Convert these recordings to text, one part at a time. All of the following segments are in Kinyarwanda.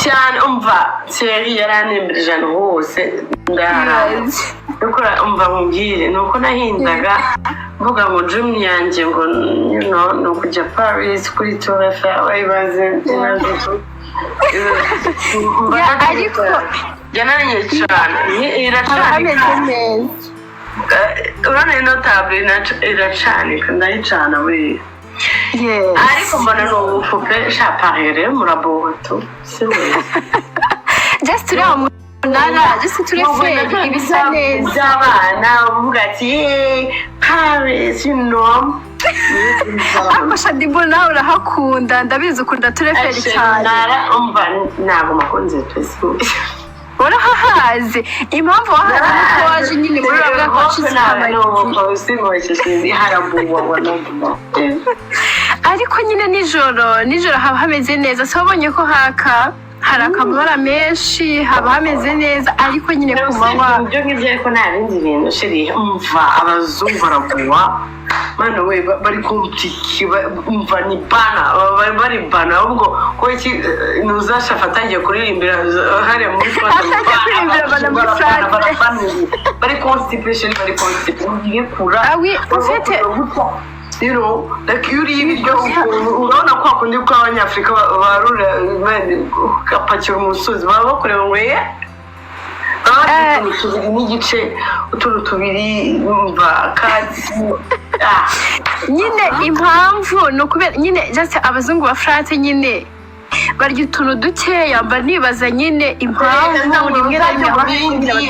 cyane umva Thierry yaranembereje ahantu hose ndakora umva mubwire nuko nahindaga mvuga ngo dream yanjye ngo no kujya Paris kuri Tour Eiffel wayibaze ariko yananiye cyane iracanika urabona ino table iracanika ndayicana buriya ariko mbona ni ubufupe shaparere muraboto just uriya munara just turi feri ibisa neza abana uvuga ati Paris ariko Shaddy Boo nawe urahakunda ndabizi ukunda turi feri cyane ntabwo makunze twese urahahaze impamvu wahaze nuko waje nyine muri uriya mwaka washize ariko nyine nijoro haba hameze neza so wabonye ko hari akamabara menshi haba hameze neza ariko nyine ku manywa ibyo ngibyo ariko nta bindi bintu shiri umva abazungu baraguwa mana we bari kumtiki umva ni bana bari bana ubwo ko iki nuzashafata atangiye kuririmbira hariya muri bari constipation kura ufite like yuri ibiryo urabona ko akundi ko abanyafrika barura kapakira umusozi baba bakorewe ngo tubiri n'igice utuntu tubiri umva kazi nyine impamvu ni ukubera nyine just abazungu ba France nyine barya utuntu dukeya mba nibaza nyine impamvu rimwe na rimwe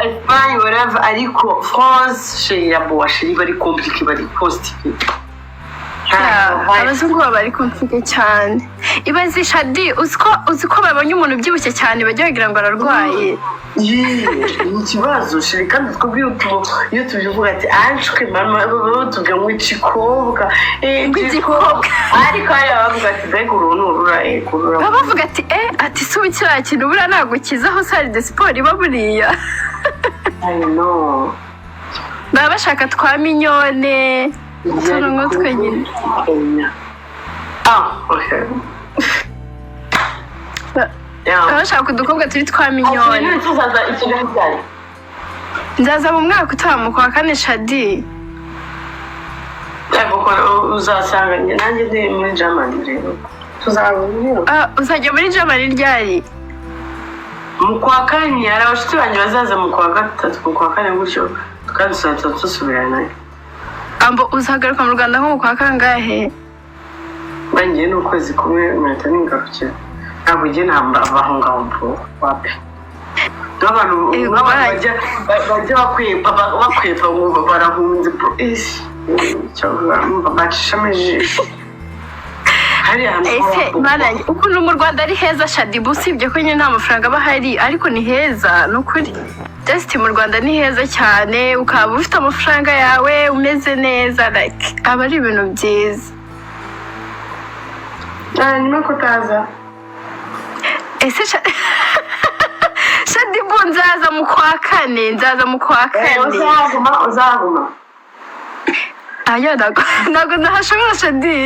Espagne whatever ariko France chez ya boashiri bari compliqué bari positive abazungu baba bari compliqué cyane ibaze Shaddy uziko babonye umuntu ubyibushye cyane bajya bagira ngo ararwaye ni ikibazo shiri kandi twebwe iyo tubivuga ati anshwe mama tuvuga ngo ikikobwa ariko hari abavuga ati mbega urunturura bavuga ati si kiriya kintu buriya ntabwo kizaho sale de sport iba buriya baba bashaka twa minyone utuntu nk'utwe nyine baba bashaka udukobwa turi twa minyone nzaza mu mwaka utaha mu kwa kane Shaddy uzasanga nanjye ndi muri Germany rero uzajya muri Germany ryari mu kwa kane hari abashuti banjye bazaza mu kwa gatatu mu kwa kane gutyo kandi tuzahita dusubirana ambo uzagaruka mu Rwanda nko mu kwa kangahe bangiye n'ukwezi kumwe mpita ningarukira ntabwo ugiye ntambaho ngaho mpo wape n'abantu bajya bakwepa ngo barahunze bacishamo ijisho ese marangi ukuntu mu Rwanda ari heza Shaddy Boo usibye ko nyine nta mafaranga aba ahari ariko ni heza ni ukuri just mu Rwanda ni heza cyane ukaba ufite amafaranga yawe umeze neza like aba ari ibintu byiza nyuma kutaza ese Shaddy Boo nzaza mu kwa kane uzaguma ayo ntabwo nahashobora Shaddy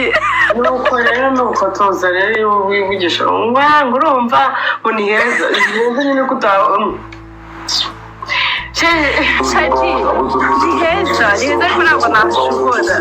nuko rero nuko tuza rero wivugisha ngo urumva ngo ni heza nyine kutaha Shaddy ni heza ariko ntabwo nahashobora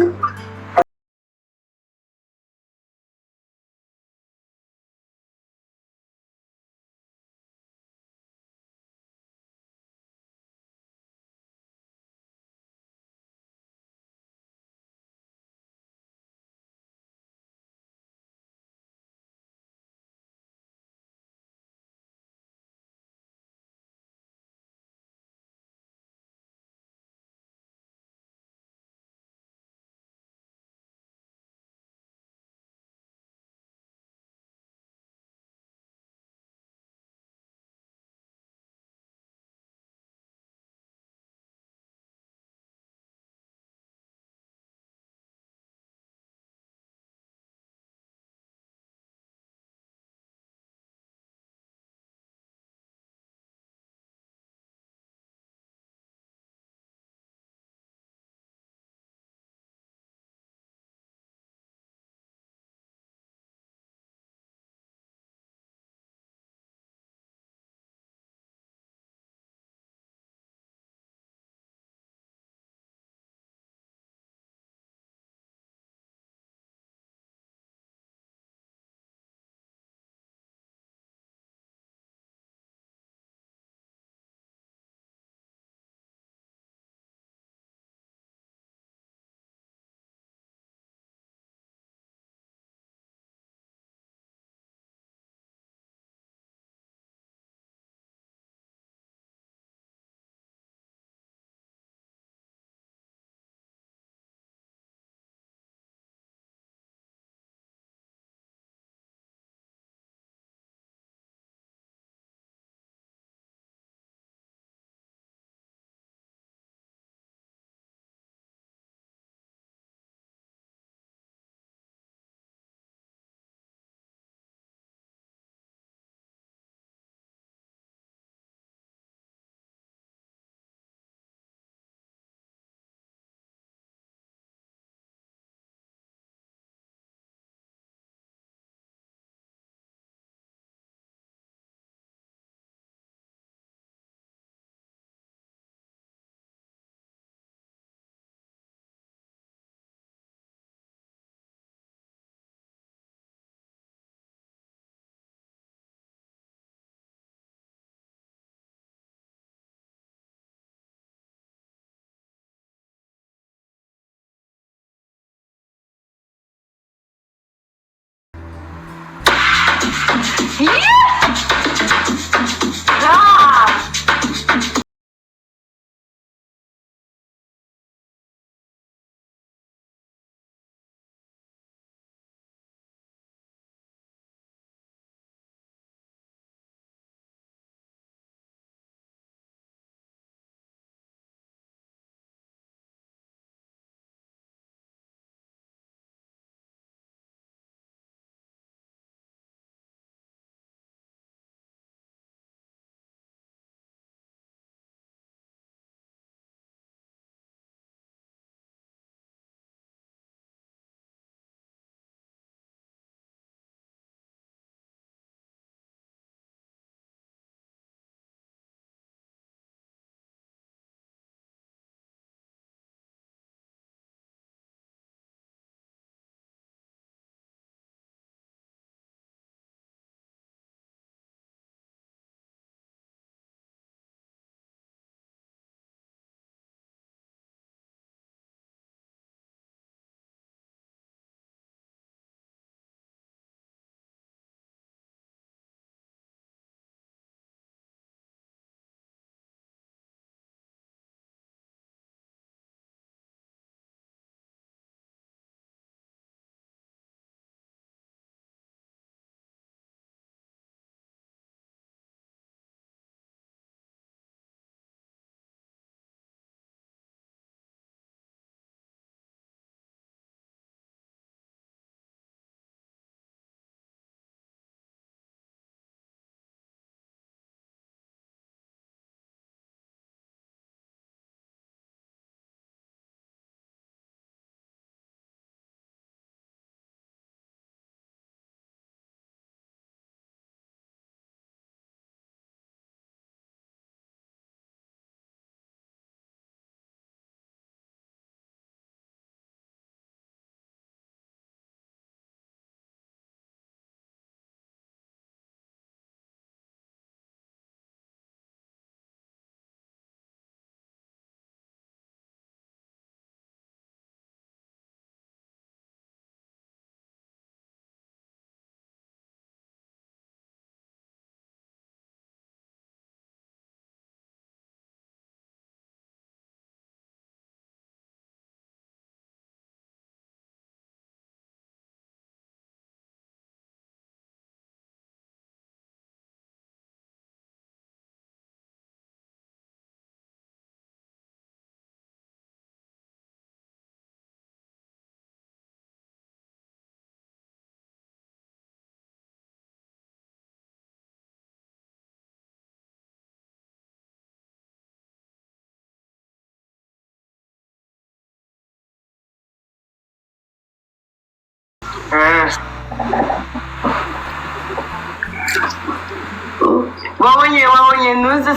wabonye nuze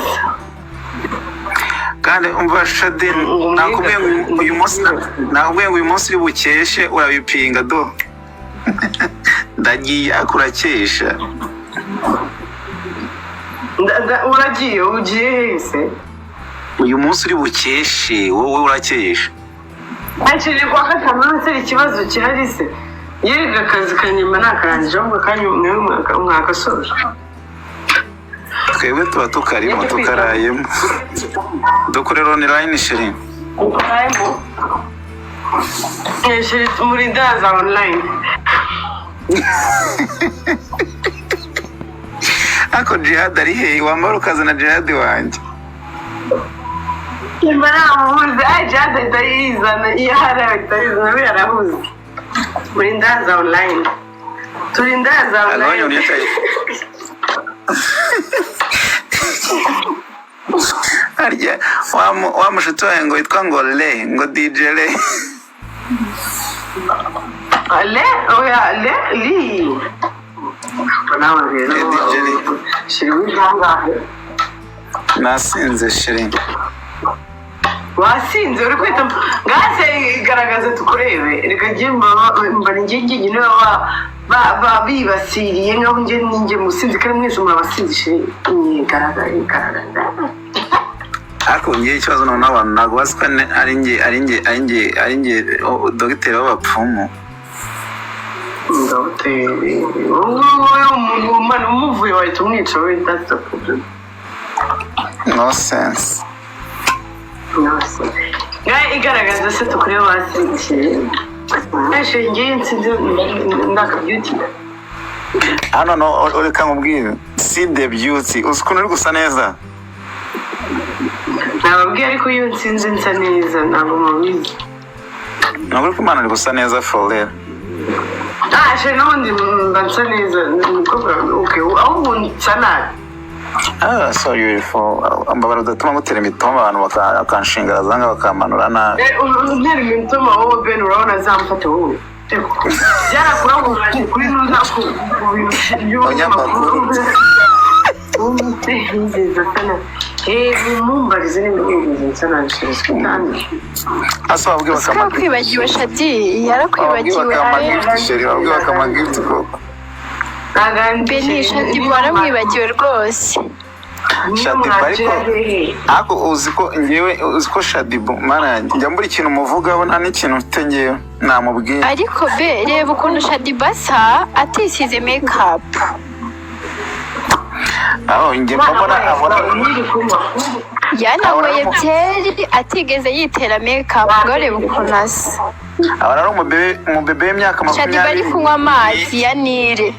kandi umva Shaddy nakubwiye uyu munsi uri bukeshe urabipinga do ndagiye akurakesha uragiye ugiye hese uyu munsi uri bukeshe wowe urakesha akiri kwa gatanu n'utari ikibazo gihari se yeriga akazi kanyuma nakarangije ahubwo kanyuma mwakasoje twebwe tuba tukarimo tukarayemo dukorera online sheri sheri muri daza online ako Jihad ari hehe wambara ukazana Jihad wanjye imbara amuhuze Jihad itayizana iyo hari itayizana birahuze muri daza online turi daza online harya wa mushuti wawe ngo yitwa ngo Le ngo DJ Le Le oya Le li nawe rero DJ Le shiri w'intangahe nasinze shiri wasinze uri kwita ngase igaragaza tukurebe reka ngiye mbana ngiye niwe bibasiriye nkaho njye musinzi kandi mwese murabasinzi shiri igaragaza ariko ngiye ikibazo noneho abantu ntabwo bazi ko ari nge dogiteri w'abapfumu hoteli wowe umuntu umuvuye wahita umwica we that's the problem. No sense. Ngaho igaragaza se tukureba hasi eshe ngiye nsinze ndaka beauty hano no reka nkubwire si the beauty uzi ukuntu uri gusa neza nababwiye ariko iyo nsinze nsa neza ntabwo mubizi ntabwo uri kumana uri gusa neza for real eshe n'ubundi mba nsa neza okay ahubwo nsa nabi so beautiful mbabara udatuma mutera imitoma abantu bakanshinga zanga bakamanura nabi untera imitoma wowe Ben urabona zamfata wowe byarakuranguranye kuri nuza ku bintu abanyamakuru mumbarize n'ibintu nsana nshizwe asa babwiye bakamagifti kwibagiwe Shaddy yarakwibagiwe babwiye bakamagifti koko Beni Shaddy waramwibagiwe rwose Shaddy ariko uziko ngewe uziko Shaddy mana njya mbura ikintu muvugaho nta n'ikintu mfite ngewe namubwiye ariko be reba ukuntu Shaddy basa atisize make up aho njye mbona abona yanagoye byeri atigeze yitera make up reba ukuntu asa abana ari umubebe w'imyaka 20 Shaddy bari kunywa amazi ya Nile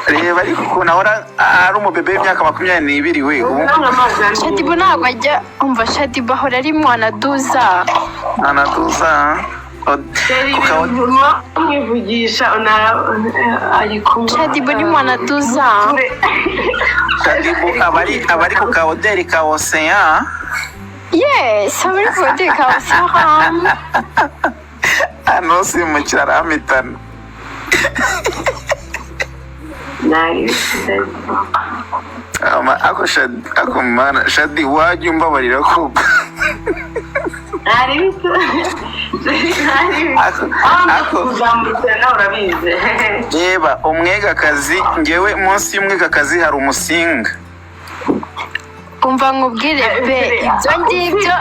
reba ariko ukuntu ahora ari umubebe w'imyaka 22 we Shaddy Boo ntabwo ajya umva Shaddy Boo ahora ari mwana duza mwivugisha Shaddy Boo ni mwana duza Shaddy Boo abari ku ka hoteli ka Ocean yes abari ku hoteli ka Ocean ano si mu kirara amitana ako Shaddy wajya umbabarira ko reba umwegakazi ngewe munsi y'umwegakazi hari umusinga umva nkubwire be ibyo ngibyo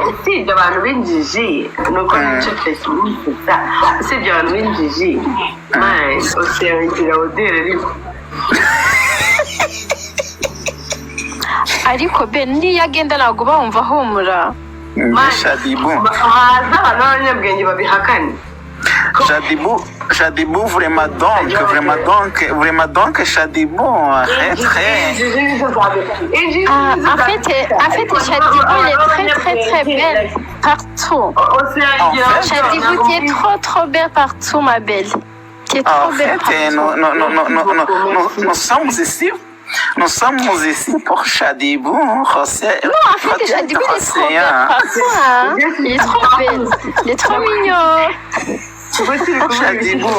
usibye abantu b'injiji nuko nicecetse umwifata usibye abantu b'injiji usiyagira odere ariko be niyo agenda ntabwo bawumva ahumura Shaddy Boo haza abantu b'abanyabwenge babihakane Shaddy Boo vraiment donc Shaddy Boo en fait Shaddy Boo elle est très belle partout Shaddy Boo tu es trop belle partout ma belle tu es trop belle partout Nous sommes ici pour Shaddy Boo. Non, en fait, Shaddy Boo, il est trop belle partout, hein. Il est trop belle. Il est trop mignon. Shaddy Boo,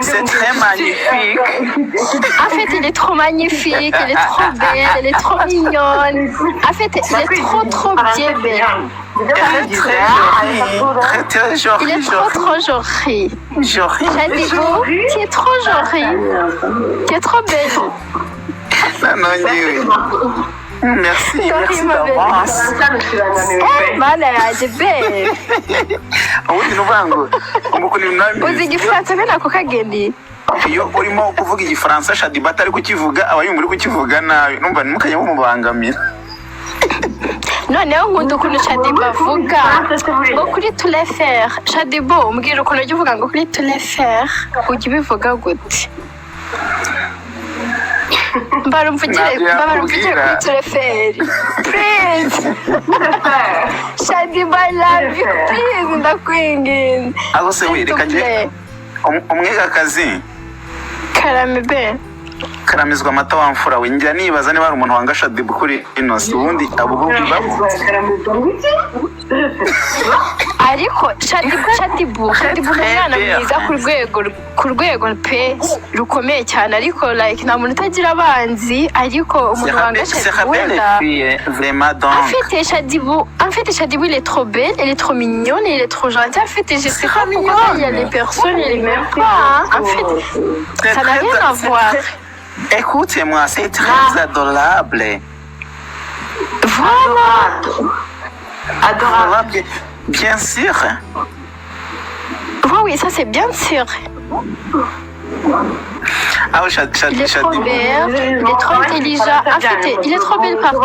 c'est très magnifique. En fait, il est trop magnifique, elle est trop belle, elle est trop mignonne. En fait, elle est trop bien belle. Très jolie. Il est trop jolie. Shaddy Boo, tu es trop jolie. Tu es trop belle. Merci d'avance. Malade, belle. Ubundi nuvango umukuni mwami. Uzi igifaransa bene ako kageni. Iyo urimo kuvuga igifaransa Shaddy Boo atari kukivuga abayumva uri kukivuga nabi numva nimukanye mubangamira. Noneho nkunda ukuntu Shaddy Boo avuga ngo kuri tous les faire Shaddy Boo umbwira ukuntu ujya uvuga ngo kuri tous les faire ujya ubivuga gute mbarumvugire kuri tous les faire please Shaddy Boo I love you please ndakwinginze aho se wereka nje umwegakazi karame be karamizwa amata wamfura we ngira nibaza niba ari umuntu wanga Shaddy Boo kuri Innocent ubundi abo bombi babo ariko Shaddy Boo umwana mwiza ku rwego pe rukomeye cyane ariko like nta muntu utagira abanzi ariko umuntu wanga Shaddy Boo vraiment donc en fait Shaddy Boo il est trop belle, elle est trop mignonne et elle est trop gentille. En fait je sais pas pourquoi il y a des personnes et les mêmes pas en fait ça n'a rien à voir. Écoutez-moi, c'est très adorable. Voilà. Adorable. Bien sûr. Oui, ça c'est bien sûr. Ah oui, Il est trop belle, il est trop intelligent. En fait, il est trop belle partout.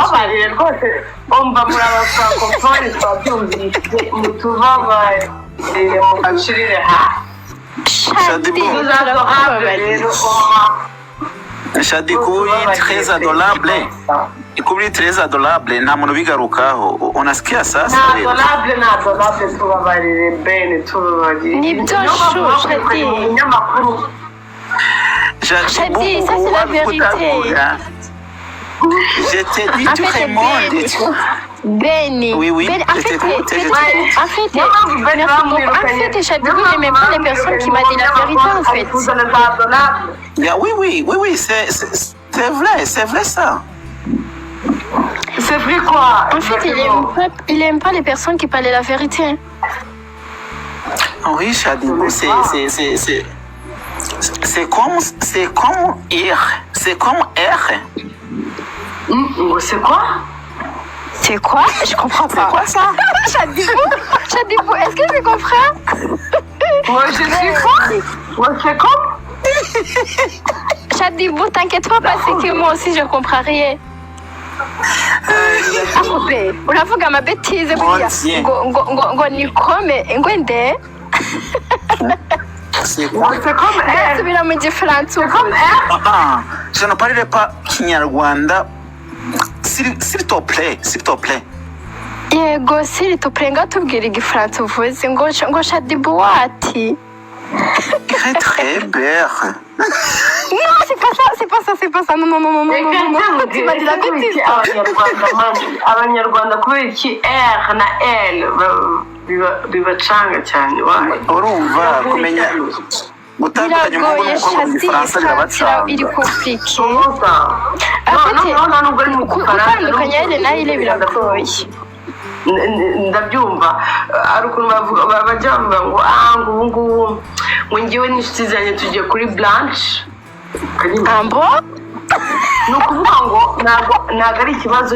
On va muri abafrancofone twabyumvise mutubabarire mudushirire Shaddy Boo, Shaddy kuba très adorable. Kuba très adorable nta muntu bigarukaho. Unasikia sasa? adorable tubabarire bene tubabarire. Nibyo shu Shaddy. Shaddy, ça c'est la vérité. Je t'ai dit tout le monde. Benny. Oui. En fait, Shaddy Boo, il n'aimait pas les personnes qui m'ont dit la vérité, en fait. Oui, c'est vrai ça. C'est vrai quoi? En fait, il aime pas les personnes qui parlaient la vérité. Oui, Shaddy Boo, c'est comme R. C'est comme R. C'est quoi? C'est quoi? Je comprends pas. C'est quoi ça? Shaddy Boo, est-ce que tu comprends? Moi, je suis quoi? C'est comme? Shaddy Boo, t'inquiète pas parce que moi aussi je comprends rien. Akupe, uravuga amabetize buriya ngo nikome ngwende. C'est quoi? C'est comme R. Subira mu gifaransa C'est comme R. Je ne parlerai pas kinyarwanda. S'il te plaît. Yego s'il te plaît ngatubwira igifaransa uvuze ngo Shaddy Boo wati. Très belle. Non, c'est pas ça. Non. Tu m'as dit la bêtise. Abanyarwanda kubera iki R na L bibacanga cyane. Urumva kumenya gutandukanya umuhungu n'umukobwa mu gifaransa birabacanga. Il est compliqué. Non, gutandukanya L na L biragoye. Ndabyumva ari ukuntu bajya bavuga ngo ubu ngo ngewe n'inshuti zanjye tugiye kuri Blanche. Ambo? Ni ukuvuga ngo ntabwo ari ikibazo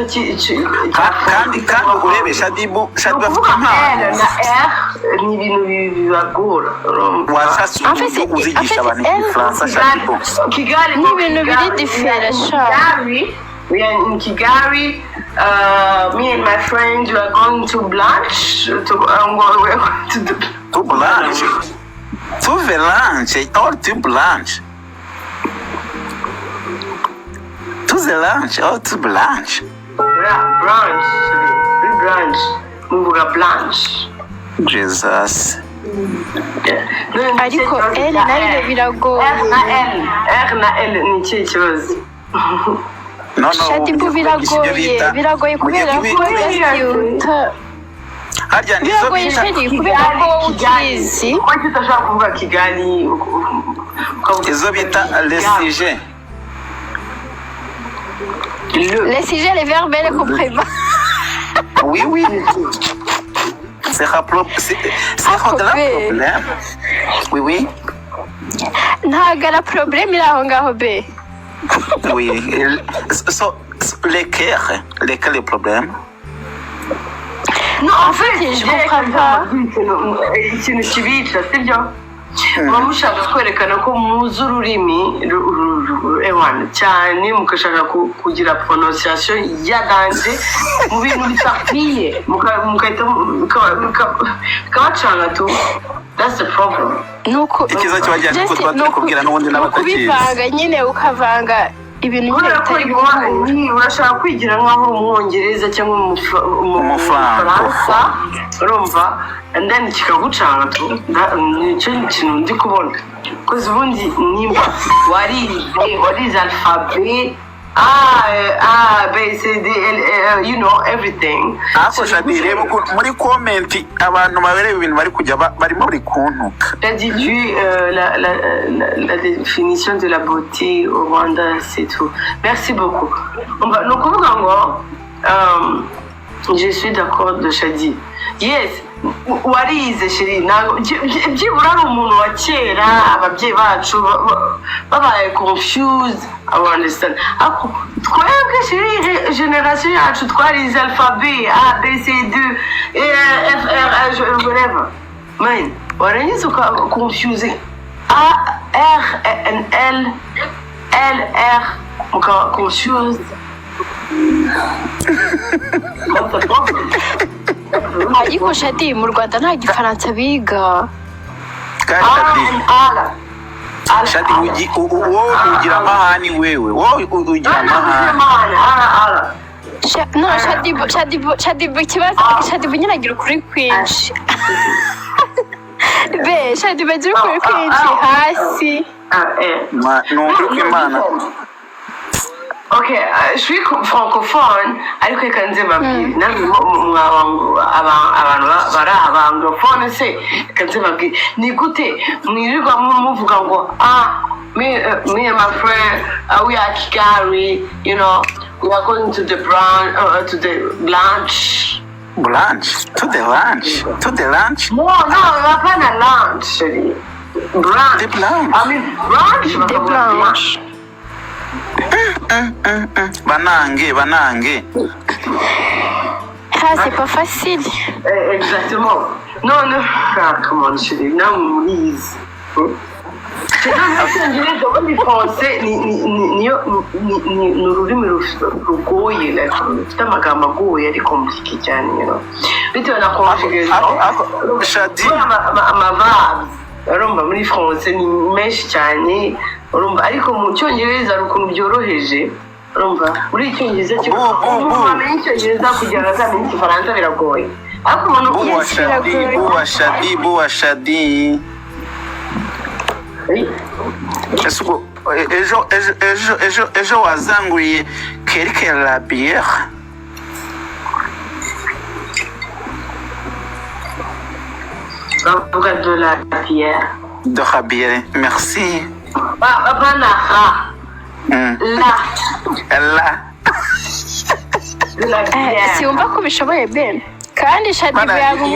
kandi urebe Shaddy Boo afite impano. R na R ni ibintu bibagora. Washatse uzigisha abantu igifaransa Shaddy Boo. Kigali ni ibintu biri diferent. We are in Kigali. Me and my friends, we are going to Blanche. To Blanche. To Velanche or to Blanche. To the lunch or to Blanche. Blanche. Muvuga Blanche. Jesus. Ariko L na L biragoye. R na L ni ikihe kibazo? No, Shaddy Boo biragoye kubera ko yasiyuta. Biragoye Shaddy kubera ko ukizi. Kuki utashaka kuvuga Kigali? Izo bita les sujets. Les sujets, les verbes et les compléments. Oui. C'est un problème. Oui. Ntago ari problème iri aho ngaho be. Oui. Lesquels les problèmes? Non, en fait, je comprends pas. Ikintu kibica, sibyo? Muba mushaka kwerekana ko muzi ururimi cyane mugashaka kugira prononciation yaganje mu bintu bitakwiye mukahita kabacanga tu. That's the problem. Nuko ikiza cyabajyanye ko twaturi kubwira n'ubundi n'abatakizi kubivanga nyine ukavanga ibintu bitari urashaka kwigira nk'aho umwongereza cyangwa umufaransa urumva and then kikagucanga tu. Nicyo kintu ndi kubona koze ubundi nimba warize alphabet B, C, D, L, you know everything. Ako Shaddy reba muri comment abantu babereye ibintu bari kujya barimo bari kuntuka. J'ai dit la définition de la beauté au Rwanda, c'est tout. Merci beaucoup. Donc kuvuga ngo je suis d'accord de Shaddy. Yes, warize shiri byibura ari umuntu wa kera ababyeyi bacu babaye confused. I understand. Ako twebwe shiri generation yacu twarize alphabet A B C D E F R H whatever. Man, warangiza confusing A R N L L R muka confused. ariko Shaddy mu Rwanda nta gifaransa biga. Shaddy wowe ugira amahane wewe ugira amahane no Shaddy Boo kibazo Shaddy Boo nyiragira ukuri kwinshi be Shaddy Boo agira ukuri kwinshi hasi n'ukuri kw'Imana. Ok, je suis francophone, ariko reka nze babwire namwe abantu bari abangophone se reka nze babwire ni gute mwirirwa muvuga ngo me and my friend we are Kigali, you know, we are going to the brunch to the lunch. To the lunch? No, hapana lunch. Brunch. The brunch. I mean brunch. The brunch. Banange. C'est pas facile. Exactement. Non. Come on, chérie. Non, please. Ubundi français ni ururimi rugoye, rufite amagambo agoye ari compliqué cyane, bitewe na conjugation. Shaddy amavabs urumva muri français ni menshi cyane, urumva ariko mu cyongereza ari ukuntu byoroheje, urumva muri icyongereza cyo wamenya icyongereza kugira ngo azamenye igifaransa biragoye, ariko umuntu Shaddy ejo wazanguriye quelque la bière. de la bière. De la bière, merci. De la bière. Si wumva ko bishoboye Ben kandi Shaddy Boo